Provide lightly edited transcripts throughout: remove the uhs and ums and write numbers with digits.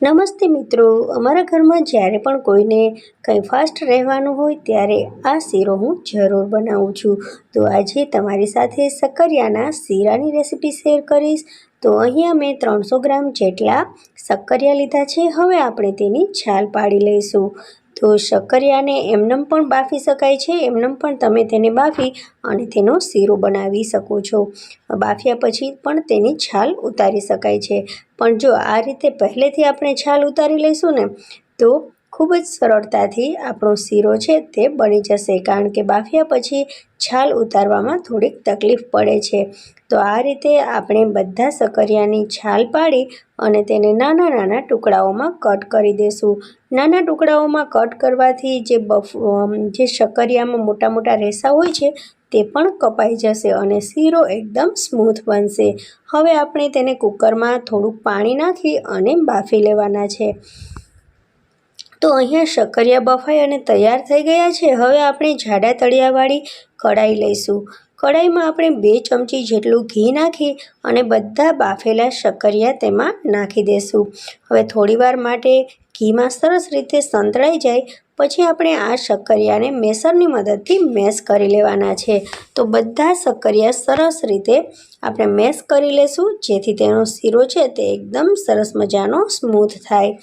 નમસ્તે મિત્રો, અમારા ઘરમાં જ્યારે પણ કોઈને કંઈ ફાસ્ટ રહેવાનું હોય ત્યારે આ શીરો હું જરૂર બનાવું છું. તો આજે તમારી સાથે શક્કરિયાના શીરાની રેસીપી શેર કરીશ. તો અહીંયા મેં 300 ગ્રામ જેટલા શક્કરિયા લીધા છે. હવે આપણે તેની છાલ પાડી લઈશું. તો શક્કરિયાને એમનેમ પણ બાફી શકાય છે, એમનેમ પણ તમે તેને બાફી અને તેનો શીરો બનાવી શકો છો. બાફ્યા પછી પણ તેની છાલ ઉતારી શકાય છે. પણ જો આ રીતે પહેલેથી આપણે છાલ ઉતારી લઈશું ને તો ખૂબ જ સરળતાથી આપણો શીરો છે તે બની જશે, કારણ કે બાફ્યા પછી છાલ ઉતારવામાં થોડીક તકલીફ પડે છે. તો આ રીતે આપણે બધા શક્કરિયાની છાલ પાડી અને તેને નાના નાના ટુકડાઓમાં કટ કરી દઈશું. નાના ટુકડાઓમાં કટ કરવાથી જે શક્કરિયામાં મોટા મોટા રેસા હોય છે તે પણ કપાઈ જશે અને શીરો એકદમ સ્મૂથ બનશે. હવે આપણે તેને કુકરમાં થોડુંક પાણી નાખી અને બાફી લેવાના છે. તો અહીંયા શક્કરિયા બફાઈ અને તૈયાર થઈ ગયા છે. હવે આપણે જાડા તળિયાવાળી કઢાઈ લઈશું. કઢાઈમાં આપણે 2 ચમચી જેટલું ઘી નાખી અને બધા બાફેલા શક્કરિયા તેમાં નાખી દઈશું. હવે થોડીવાર માટે ઘીમાં સરસ રીતે સંતળાઈ જાય પછી આપણે આ શક્કરિયાને મેસરની મદદથી મેશ કરી લેવાના છે. તો બધા શક્કરિયા સરસ રીતે આપણે મેશ કરી લઈશું, જેથી તેનો શીરો છે તે એકદમ સરસ મજાનો સ્મૂથ થાય.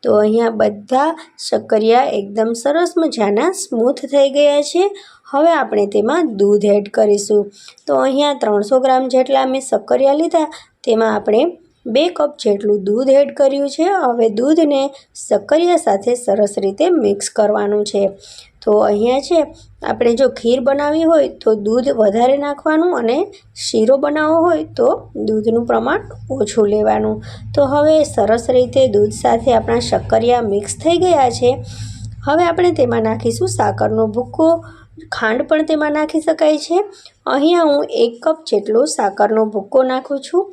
તો અહીંયા બધા શક્કરિયા એકદમ સરસ મજાના સ્મૂથ થઈ ગયા છે. હવે આપણે તેમાં દૂધ એડ કરીશું. તો અહીંયા 300 ગ્રામ જેટલા મેં શક્કરિયા લીધા, તેમાં આપણે 2 કપ જેટલું દૂધ એડ કર્યું છે. હવે દૂધને શક્કરિયા સાથે સરસ રીતે મિક્સ કરવાનું છે. તો અહીંયા છે આપણે જો ખીર બનાવવી હોય તો દૂધ વધારે નાખવાનું અને શીરો બનાવવો હોય તો દૂધનું પ્રમાણ ઓછું લેવાનું. તો હવે સરસ રીતે દૂધ સાથે આપણા શક્કરિયા મિક્સ થઈ ગયા છે. હવે આપણે તેમાં નાખીશું સાકરનો ભૂક્કો. ખાંડ પણ તેમાં નાખી શકાય છે. અહીંયા હું 1 કપ જેટલો સાકરનો ભૂક્કો નાખું છું.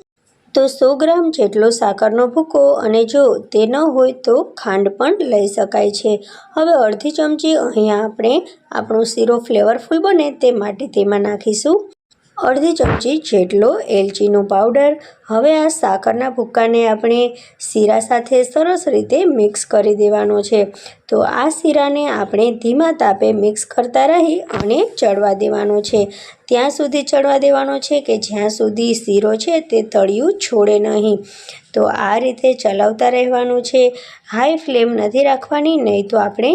તો 100 ગ્રામ જેટલો સાકરનો ભૂક્કો, અને જો તે ન હોય તો ખાંડ પણ લઈ શકાય છે. હવે અડધી ચમચી અહીંયા આપણે આપણો શીરો ફ્લેવરફુલ બને તે માટે તેમાં નાખીશું અડધી ચમચી જેટલો એલચીનો પાવડર. હવે આ સાકરના ભૂક્કાને આપણે શીરા સાથે સરસ રીતે મિક્સ કરી દેવાનો છે. તો આ શીરાને આપણે ધીમા તાપે મિક્સ કરતા રહી અને ચડવા દેવાનો છે. ત્યાં સુધી ચડવા દેવાનો છે કે જ્યાં સુધી શીરો છે તે તળિયું છોડે નહીં. તો આ રીતે ચલાવતા રહેવાનું છે. હાઈ ફ્લેમ નથી રાખવાની, નહીં તો આપણે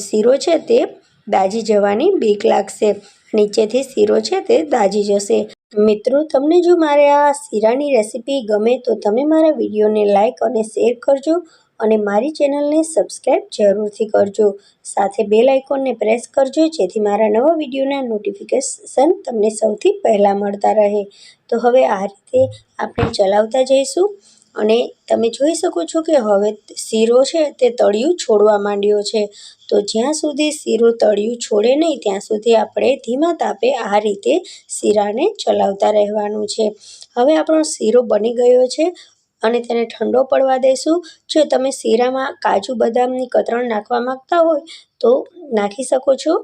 શીરો છે તે દાજી જવાની બીક લાગશે. નીચેથી શીરો છે તે દાજી જશે. મિત્રો, તમને જો મારે આ શીરાની રેસીપી ગમે તો તમે મારા વિડીયોને લાઈક અને શેર કરજો અને મારી ચેનલને સબસ્ક્રાઈબ જરૂરથી કરજો. સાથે બેલ આઇકોનને પ્રેસ કરજો, જેથી મારા નવા વિડીયોના નોટિફિકેશન તમને સૌથી પહેલાં મળતા રહે. તો હવે આ રીતે આપણે ચલાવતા જઈશું અને તમે જોઈ શકો છો કે હવે શીરો છે તે તળિયું છોડવા માંડ્યો છે. તો જ્યાં સુધી શીરો તળિયું છોડે નહીં ત્યાં સુધી આપણે ધીમા તાપે આ રીતે શીરાને ચલાવતા રહેવાનું છે. હવે આપણો શીરો બની ગયો છે અને તેને ઠંડો પડવા દઈશું. જો તમે શીરામાં કાજુ બદામની કતરણ નાખવા માંગતા હોય તો નાખી શકો છો.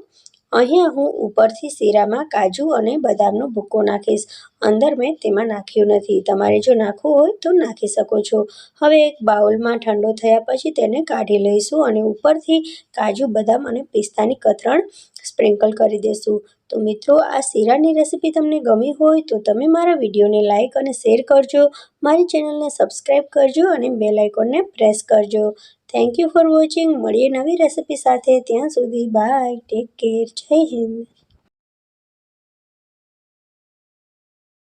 અહીંયા હું ઉપરથી શીરામાં કાજુ અને બદામનો ભૂક્કો નાખીશ. અંદર મેં તેમાં નાખ્યું નથી. તમારે જો નાખવું હોય તો નાખી શકો છો. હવે એક બાઉલમાં ઠંડો થયા પછી તેને કાઢી લઈશું અને ઉપરથી કાજુ બદામ અને પિસ્તાની કતરણ સ્પ્રિંકલ કરી દઈશું. તો મિત્રો, આ શીરાની રેસીપી તમને ગમી હોય તો તમે મારા વિડીયોને લાઈક અને શેર કરજો, મારી ચેનલને સબસ્ક્રાઈબ કરજો અને બેલ આઇકોનને પ્રેસ કરજો. Thank you for watching. મળીએ નવી રેસીપી સાથે. ત્યાં સુધી બાય, ટેક કેર, જય હિન્દ.